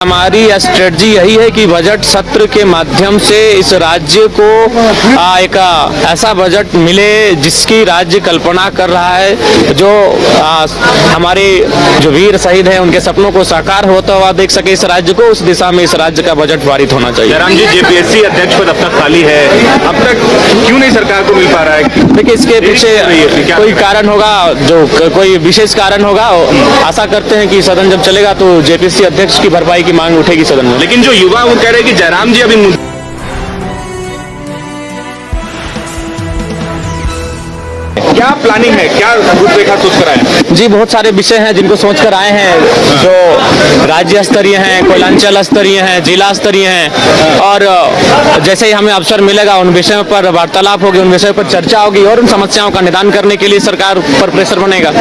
हमारी स्ट्रेटजी यही है कि बजट सत्र के माध्यम से इस राज्य को एक ऐसा बजट मिले जिसकी राज्य कल्पना कर रहा है, जो हमारे जो वीर शहीद हैं उनके सपनों को साकार होता हुआ देख सके इस राज्य को। उस दिशा में इस राज्य का बजट पारित होना चाहिए। जयराम जी, जेपीएससी अध्यक्ष पद अब तक खाली है, अब तक क्यों नहीं सरकार को मिल पा रहा है? देखिए, इसके पीछे कोई कारण होगा, जो कोई विशेष कारण होगा। आशा करते हैं कि सदन जब चलेगा तो जेपीएससी अध्यक्ष की भरपाई की मांग उठेगी सदन में। लेकिन जो युवा वो कह रहे हैं कि जयराम जी अभी क्या प्लानिंग है, क्या रूपरेखा सोच कर आए हैं? जी, बहुत सारे विषय हैं जिनको सोच कर आए हैं, जो राज्य स्तरीय हैं, कोयलांचल स्तरीय हैं, जिला स्तरीय हैं, और जैसे ही हमें अवसर मिलेगा उन विषयों पर वार्तालाप होगी, उन विषयों पर चर्चा होगी और उन समस्याओं का निदान करने के लिए सरकार पर प्रेशर बनेगा।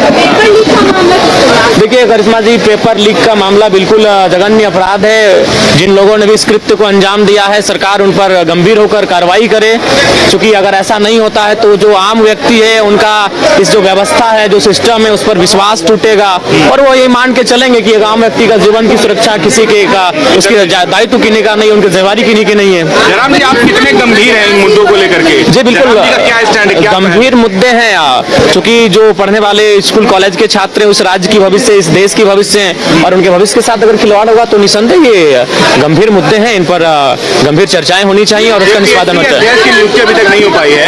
देखिए करिश्मा जी, पेपर लीक का मामला बिल्कुल जघन्य अपराध है। जिन लोगों ने भी इस कृत्य को अंजाम दिया है, सरकार उन पर गंभीर होकर कार्रवाई करे, क्योंकि अगर ऐसा नहीं होता है तो जो आम व्यक्ति है उनका इस जो व्यवस्था है, जो सिस्टम है, उस पर विश्वास टूटेगा और वो ये मान के चलेंगे कि एक आम व्यक्ति का जीवन की सुरक्षा किसी के का उसकी दायित्व किन्हीं का नहीं, उनकी जिम्मेदारी किन्हीं की नहीं है। जयराम जी, आप कितने गंभीर हैं इन मुद्दों को लेकर के? जी बिल्कुल, क्या स्टैंड है, क्या गंभीर मुद्दे हैं, क्योंकि जो पढ़ने वाले स्कूल कॉलेज के छात्र हैं, उस राज्य की भविष्य, इस देश की भविष्य है, और उनके भविष्य के साथ अगर खिलवाड़ होगा तो निसंदेह ये गंभीर मुद्दे हैं। इन पर गंभीर चर्चाएं होनी चाहिए और उसका निष्पादन होता है। देश की नियुक्ति अभी तक नहीं हो पाई है।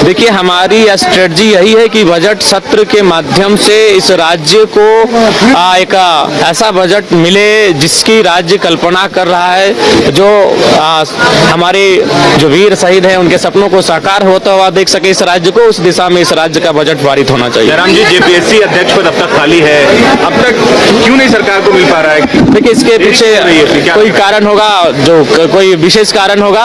देखिए, हमारी स्ट्रेटजी यही है कि बजट सत्र के माध्यम से इस राज्य को एक ऐसा बजट मिले जिसकी राज्य कल्पना कर रहा है, जो हमारे जो वीर शहीद हैं उनके सपनों को साकार होता हुआ देख सके इस राज्य को। उस दिशा में इस राज्य का बजट पारित होना चाहिए। जयराम जी, जेपीएससी अध्यक्ष पद अब तक खाली है, अब तक क्यों नहीं सरकार को मिल पा रहा है? देखिए, इसके पीछे कोई कारण होगा, जो कोई विशेष कारण होगा।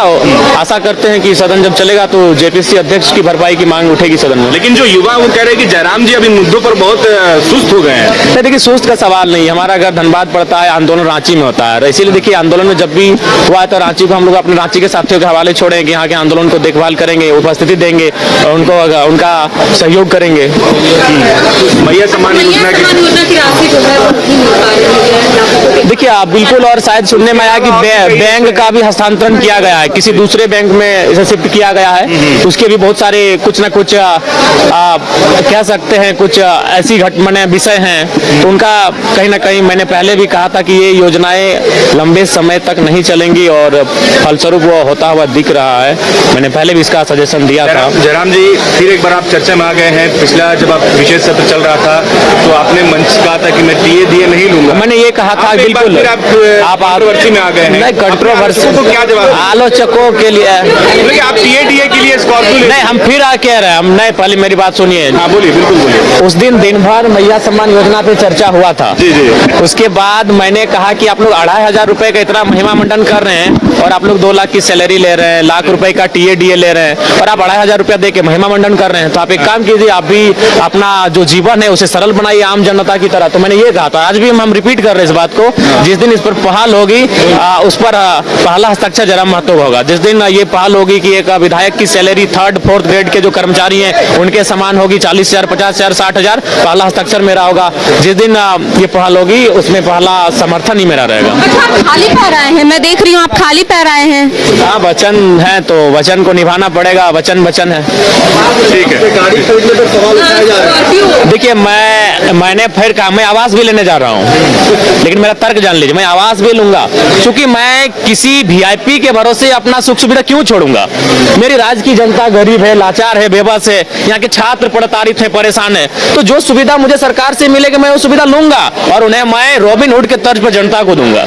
आशा करते हैं कि सदन जब चलेगा तो जेपीएससी अध्यक्ष की भरपाई की मांग उठेगी सदन में। लेकिन जो युवा वो कह रहे हैं कि जयराम जी अभी मुद्दों पर बहुत सुस्त हो गए हैं। देखिए, सुस्त का सवाल नहीं, हमारा अगर धनबाद पड़ता है, आंदोलन रांची में होता है, इसीलिए देखिए आंदोलन में जब भी हुआ है तो रांची को हम लोग अपने रांची के साथियों के हवाले छोड़ेंगे, यहाँ के आंदोलन को देखभाल करेंगे, उपस्थिति देंगे और उनको उनका सहयोग करेंगे। भैया सम्मान योजना की देखिए, आप बिल्कुल, और शायद सुनने में आया कि बैंक का भी हस्तांतरण किया गया है, किसी दूसरे बैंक में इसे शिफ्ट किया गया है। उसके भी बहुत सारे कुछ ना कुछ कह सकते हैं, कुछ ऐसी घटनाएं विषय हैं, तो उनका कहीं ना कहीं मैंने पहले भी कहा था कि ये योजनाएं लंबे समय तक नहीं चलेंगी और फलस्वरूप वो होता हुआ दिख रहा है। मैंने पहले भी इसका सजेशन दिया था। जयराम जी, फिर एक बार आप चर्चा में आ गए हैं। पिछला जब आप विशेष सत्र चल रहा था तो आपने मंच कहा था कि मैं टीए नहीं लूंगा। मैंने ये कहा था, बिल्कुल आप कंट्रोवर्सी में आ गए हैं। नहीं, कंट्रोवर्सी तो क्या जवाब आलोचकों के लिए आप टीए के लिए स्कॉर्पियो नहीं, हम फिर कह रहे हैं हम नहीं। पहले मेरी बात सुनिए। हाँ, बोलिए, बिल्कुल बोलिए। उस दिन भर मैया सम्मान योजना पे चर्चा हुआ था। जी जी। उसके बाद मैंने कहा कि आप लोग 2500 रुपए का इतना महिमा मंडन कर रहे हैं और आप लोग 2 लाख की सैलरी ले रहे हैं, लाख रुपए का टीए ले रहे हैं और आप 2500 रुपया दे के महिमा मंडन कर रहे हैं, तो आप एक काम कीजिए, आप भी अपना जो जीवन है उसे सरल बनाइए आम जनता की तरह। तो मैंने ये कहा था, आज भी हम रिपीट कर रहे हैं इस बात को। जिस दिन इस पर पहल होगी उस पर पहला हस्ताक्षर जयराम महतो होगा। जिस दिन ये पहल होगी कि एक विधायक की सैलरी 3rd 4th ग्रेड के जो कर्मचारी हैं उनके समान होगी, 40,000, 50,000, 60,000, पहला हस्ताक्षर मेरा होगा। जिस दिन ये पहल होगी उसमें पहला समर्थन ही मेरा रहेगा। आप खाली पैर आए हैं, मैं देख रही हूँ आप खाली पैर आए हैं। हाँ, वचन है तो वचन को निभाना पड़ेगा, वचन है। ठीक है। गाड़ी खरीदने पर सवाल उठाया जा रहा है। देखिए, मैंने फिर कहा मैं आवास भी लेने जा रहा हूँ, लेकिन मेरा तर्क जान लीजिए, मैं आवास भी लूंगा, क्योंकि मैं किसी वीआईपी के भरोसे अपना सुख सुविधा क्यों छोड़ूंगा। मेरी राज्य की जनता गरीब है, लाचार है, बेबस है, यहाँ के छात्र प्रताड़ित है, परेशान है, तो जो सुविधा मुझे सरकार से मिलेगी मैं वो सुविधा लूंगा और उन्हें मैं रॉबिन हुड के तर्ज पर जनता को दूंगा।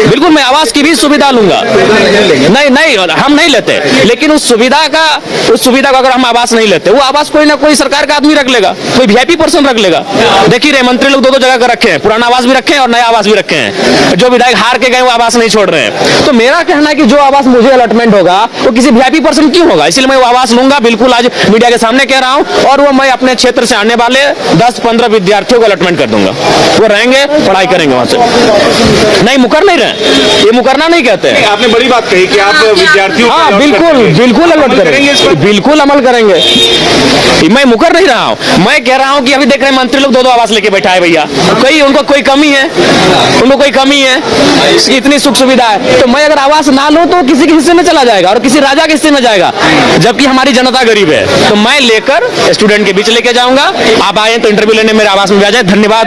बिल्कुल, मैं आवास की भी सुविधा लूंगा। नहीं, हम नहीं लेते, लेकिन उस सुविधा का अगर हम आवास नहीं लेते, वो आवास कोई ना कोई सरकार का आदमी रख लेगा, कोई वीआईपी पर्सन रख लेगा। देखिए, मंत्री लोग 2 जगह का रखे हैं, पुराना आवास भी रखे हैं और नया आवास भी रखे हैं। जो विधायक हार के गए वो आवास नहीं छोड़ रहे हैं। तो मेरा कहना है कि जो आवास मुझे अलॉटमेंट होगा वो किसी वीआईपी पर्सन क्यों होगा, इसलिए मैं वो आवास लूंगा। बिल्कुल आज मीडिया के सामने कह रहा हूं, और वो मैं अपने क्षेत्र से आने वाले 10-15 विद्यार्थियों को अलॉटमेंट कर दूंगा। वो रहेंगे, पढ़ाई करेंगे वहां से। नहीं, मुकर नहीं रहे, ये मुकरना नहीं कहते हैं। आपने बड़ी बात कही कि आप विद्यार्थियों को हाँ, allot बिल्कुल करते हैं। बिल्कुल अलॉट अमल करेंगे इस पर? करेंगे, बिल्कुल अमल करेंगे। मैं मुकर नहीं रहा हूं, मैं कह रहा हूं कि अभी देख रहे हैं मंत्री लोग 2-2 आवास लेके बैठा है भैया। कहीं उनको कोई कमी है, उनको कोई कमी है, इतनी सुख सुविधा है। तो मैं अगर आवास ना लूं तो किसी के हिस्से में चला जाएगा और किसी राजा के हिस्से में जाएगा, जबकि हमारी जनता गरीब है। तो मैं लेकर स्टूडेंट के बीच लेके जाऊंगा। आप आए तो इंटरव्यू लेने मेरे आवास में आ जाए। धन्यवाद।